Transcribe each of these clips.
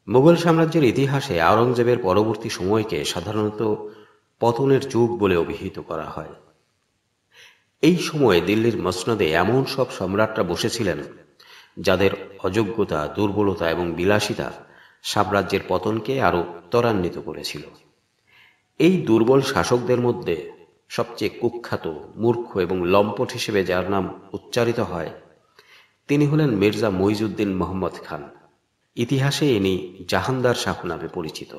মুঘল সাম্রাজ্যের ইতিহাসে আওরঙ্গজেবের পরবর্তী সময়কে সাধারণত পতনের যুগ বলে অভিহিত করা হয়। এই সময়ে দিল্লির মসনদে এমন সব সম্রাটরা বসেছিলেন যাদের অযোগ্যতা, দুর্বলতা এবং বিলাসিতা সাম্রাজ্যের পতনকে আরো ত্বরান্বিত করেছিল। এই দুর্বল শাসকদের মধ্যে সবচেয়ে কুখ্যাত, মূর্খ এবং লম্পট হিসেবে যার নাম উচ্চারিত হয় তিনি হলেন মির্জা মুইজউদ্দিন মোহাম্মদ খান। ইতিহাসে ইনি জাহানদার শাহ নামে পরিচিত।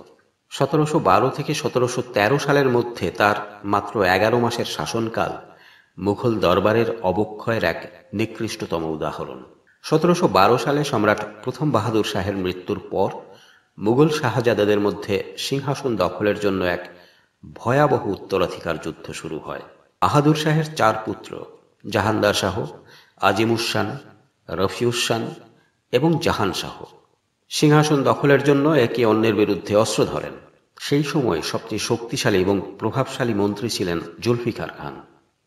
1712 থেকে 1713 সালের মধ্যে তার মাত্র 11 মাসের শাসনকাল মুঘল দরবারের অবক্ষয়ের এক নিকৃষ্টতম উদাহরণ। 1712 সালে সম্রাট প্রথম বাহাদুর শাহের মৃত্যুর পর মুঘল শাহজাদাদের মধ্যে সিংহাসন দখলের জন্য এক ভয়াবহ উত্তরাধিকার যুদ্ধ শুরু হয়। বাহাদুর শাহের 4 পুত্র জাহানদার শাহ, আজিমুসান, রফিউসান এবং জাহান শাহ সিংহাসন দখলের জন্য একে অন্যের বিরুদ্ধে অস্ত্র ধরেন। সেই সময় সবচেয়ে শক্তিশালী এবং প্রভাবশালী মন্ত্রী ছিলেন জুলফিকার খান।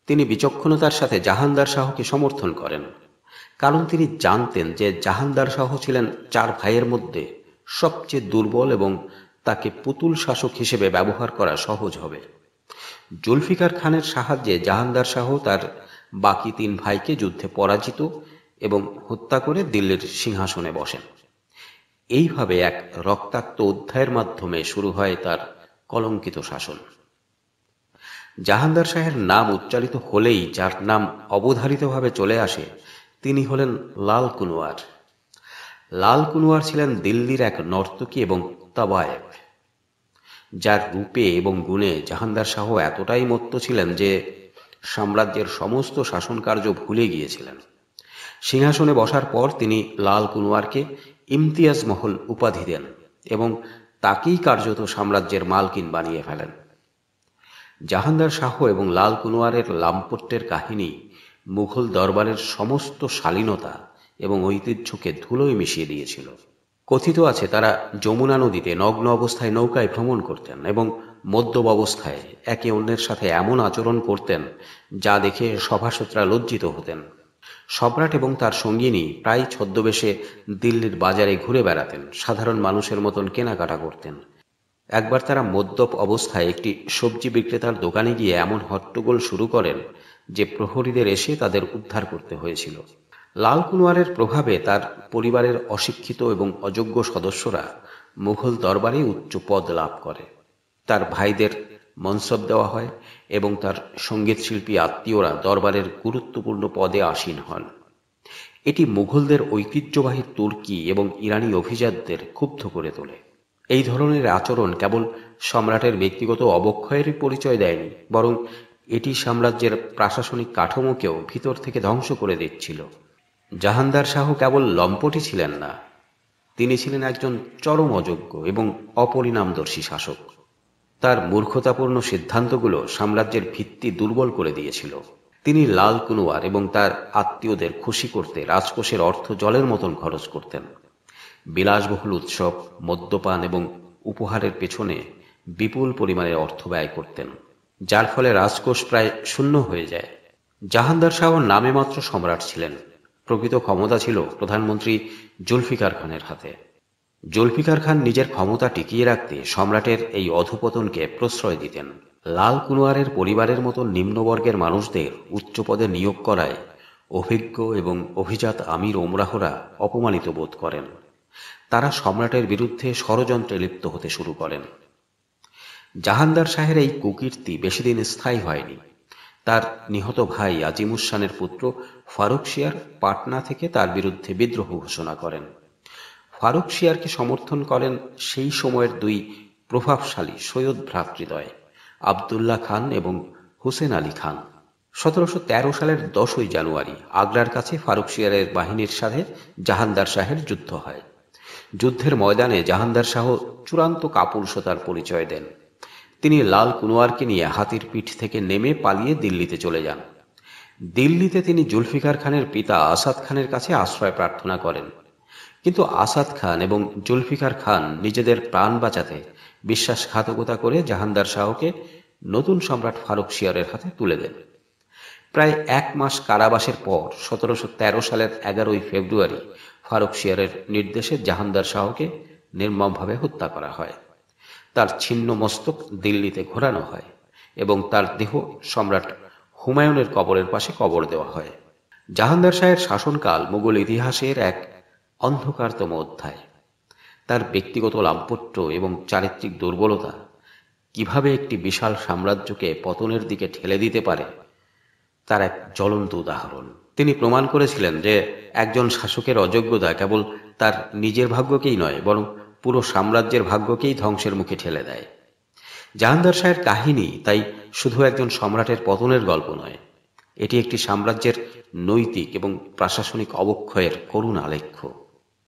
তিনি বিচক্ষণতার সাথে জাহানদার শাহকে সমর্থন করেন, কারণ তিনি জানতেন যে জাহানদার শাহ ছিলেন 4 ভাইয়ের মধ্যে সবচেয়ে দুর্বল এবং তাকে পুতুল শাসক হিসেবে ব্যবহার করা সহজ হবে। জুলফিকার খানের সাহায্যে জাহানদার শাহ তার বাকি 3 ভাইকে যুদ্ধে পরাজিত এবং হত্যা করে দিল্লির সিংহাসনে বসেন। এইভাবে এক রক্তাক্ত অধ্যায়ের মাধ্যমে শুরু হয় তার কলঙ্কিত শাসন। জাহানদার শাহের নাম উচ্চারিত হলেই যার নাম অবধারিতভাবে চলে আসে তিনি হলেন লাল কুনওয়ার। লাল কুনওয়ার ছিলেন দিল্লির এক নর্তকী এবং তাবায়েব, যার রূপে এবং গুণে জাহানদার শাহ এতটাই মত্ত ছিলেন যে সাম্রাজ্যের সমস্ত শাসন কার্য ভুলে গিয়েছিলেন। সিংহাসনে বসার পর তিনি লাল কুনওয়ারকে ইমতিয়াজ মহল উপাধি দেন এবং তাকেই কার্যত সাম্রাজ্যের মালকিন বানিয়ে ফেলেন। জাহানদার শাহ এবং লাল কুনওয়ারের লাম্পট্যের কাহিনী মুঘল দরবারের সমস্ত শালীনতা এবং ঐতিহ্যকে ধুলোয় মিশিয়ে দিয়েছিল। কথিত আছে তারা যমুনা নদীতে নগ্ন অবস্থায় নৌকায় ভ্রমণ করতেন এবং মদ্যপ অবস্থায় একে অন্যের সাথে এমন আচরণ করতেন যা দেখে সভাসদরা লজ্জিত হতেন। সম্রাট এবং তার সঙ্গিনী প্রায় ছদ্মবেশে দিল্লির বাজারে ঘুরে বেড়াতেন, সাধারণ মানুষের মতন কেনাকাটা করতেন। একবার তারা মদ্যপ অবস্থায় একটি সবজি বিক্রেতার দোকানে গিয়ে এমন হট্টগোল শুরু করেন যে প্রহরীদের এসে তাদের উদ্ধার করতে হয়েছিল। লাল কুনওয়ারের প্রভাবে তার পরিবারের অশিক্ষিত এবং অযোগ্য সদস্যরা মুঘল দরবারে উচ্চ পদ লাভ করে। তার ভাইদের মনসব দেওয়া হয় এবং তার সঙ্গীত শিল্পী আত্মীয়রা দরবারের গুরুত্বপূর্ণ পদে আসীন হন। এটি মুঘলদের ঐতিহ্যবাহী তুর্কি এবং ইরানি অভিজাতদের ক্ষুব্ধ করে তোলে। এই ধরনের আচরণ কেবল সম্রাটের ব্যক্তিগত অবক্ষয়েরই পরিচয় দেয়নি, বরং এটি সাম্রাজ্যের প্রশাসনিক কাঠামোকেও ভিতর থেকে ধ্বংস করে দিচ্ছিল। জাহানদার শাহ কেবল লম্পটই ছিলেন না, তিনি ছিলেন একজন চরম অযোগ্য এবং অপরিণামদর্শী শাসক। তার মূর্খতাপূর্ণ সিদ্ধান্তগুলো সাম্রাজ্যের ভিত্তি দুর্বল করে দিয়েছিল। তিনি লাল কুনওয়ার এবং তার আত্মীয়দের খুশি করতে রাজকোষের অর্থ জলের মতন খরচ করতেন। বিলাসবহুল উৎসব, মদ্যপান এবং উপহারের পেছনে বিপুল পরিমাণে অর্থ ব্যয় করতেন, যার ফলে রাজকোষ প্রায় শূন্য হয়ে যায়। জাহানদার শাহ নামে মাত্র সম্রাট ছিলেন, প্রকৃত ক্ষমতা ছিল প্রধানমন্ত্রী জুলফিকার খানের হাতে। জুলফিকার খান নিজের ক্ষমতা টিকিয়ে রাখতে সম্রাটের এই অধঃপতনকে প্রশ্রয় দিতেন। লাল কুনওয়ারের পরিবারের মতো নিম্নবর্গের মানুষদের উচ্চ পদে নিয়োগ করায় অভিজ্ঞ এবং অভিজাত আমির ওমরাহরা অপমানিত বোধ করেন। তারা সম্রাটের বিরুদ্ধে ষড়যন্ত্রে লিপ্ত হতে শুরু করেন। জাহানদার শাহের এই কুকীর্তি বেশিদিন স্থায়ী হয়নি। তার নিহত ভাই আজিমুসানের পুত্র ফারুকশিয়ার পাটনা থেকে তার বিরুদ্ধে বিদ্রোহ ঘোষণা করেন। ফারুকশিয়ারকে সমর্থন করেন সেই সময়ের 2 প্রভাবশালী সৈয়দ ভ্রাতৃদ্বয়, আবদুল্লাহ খান এবং হুসেন আলী খান। 1713 সালের 10ই জানুয়ারি আগ্রার কাছে ফারুকশিয়ারের বাহিনীর সাথে জাহানদার শাহের যুদ্ধ হয়। যুদ্ধের ময়দানে জাহানদার শাহ চূড়ান্ত কাপুরুষতার পরিচয় দেন। তিনি লাল কুনওয়ারকে নিয়ে হাতির পিঠ থেকে নেমে পালিয়ে দিল্লিতে চলে যান। দিল্লিতে তিনি জুলফিকার খানের পিতা আসাদ খানের কাছে আশ্রয় প্রার্থনা করেন, কিন্তু আসাদ খান এবং জুলফিকার খান নিজেদের প্রাণ বাঁচাতে বিশ্বাসঘাতকতা করে জাহানদার শাহকে নতুন সম্রাট ফারুকশিয়ারের হাতে তুলে দেন। প্রায় 1 মাস কারাবাসের পর 1713 সালের 11ই ফেব্রুয়ারি ফারুকশিয়ারের নির্দেশে জাহানদার শাহকে নির্মমভাবে হত্যা করা হয়। তার ছিন্ন মস্তক দিল্লিতে ঘোরানো হয় এবং তার দেহ সম্রাট হুমায়ুনের কবরের পাশে কবর দেওয়া হয়। জাহাঙ্গীর শাহের শাসনকাল মুঘল ইতিহাসের এক অন্ধকারতম অধ্যায়। তার ব্যক্তিগত লাম্পট্য এবং চারিত্রিক দুর্বলতা কিভাবে একটি বিশাল সাম্রাজ্যকে পতনের দিকে ঠেলে দিতে পারে তার এক জ্বলন্ত উদাহরণ। তিনি প্রমাণ করেছিলেন যে একজন শাসকের অযোগ্যতা কেবল তার নিজের ভাগ্যকেই নয়, বরং পুরো সাম্রাজ্যের ভাগ্যকেই ধ্বংসের মুখে ঠেলে দেয়। জাহাঙ্গীর শাহের কাহিনী তাই শুধু একজন সম্রাটের পতনের গল্প নয়, এটি একটি সাম্রাজ্যের নৈতিক এবং প্রশাসনিক অবক্ষয়ের করুণ আলেখ্য।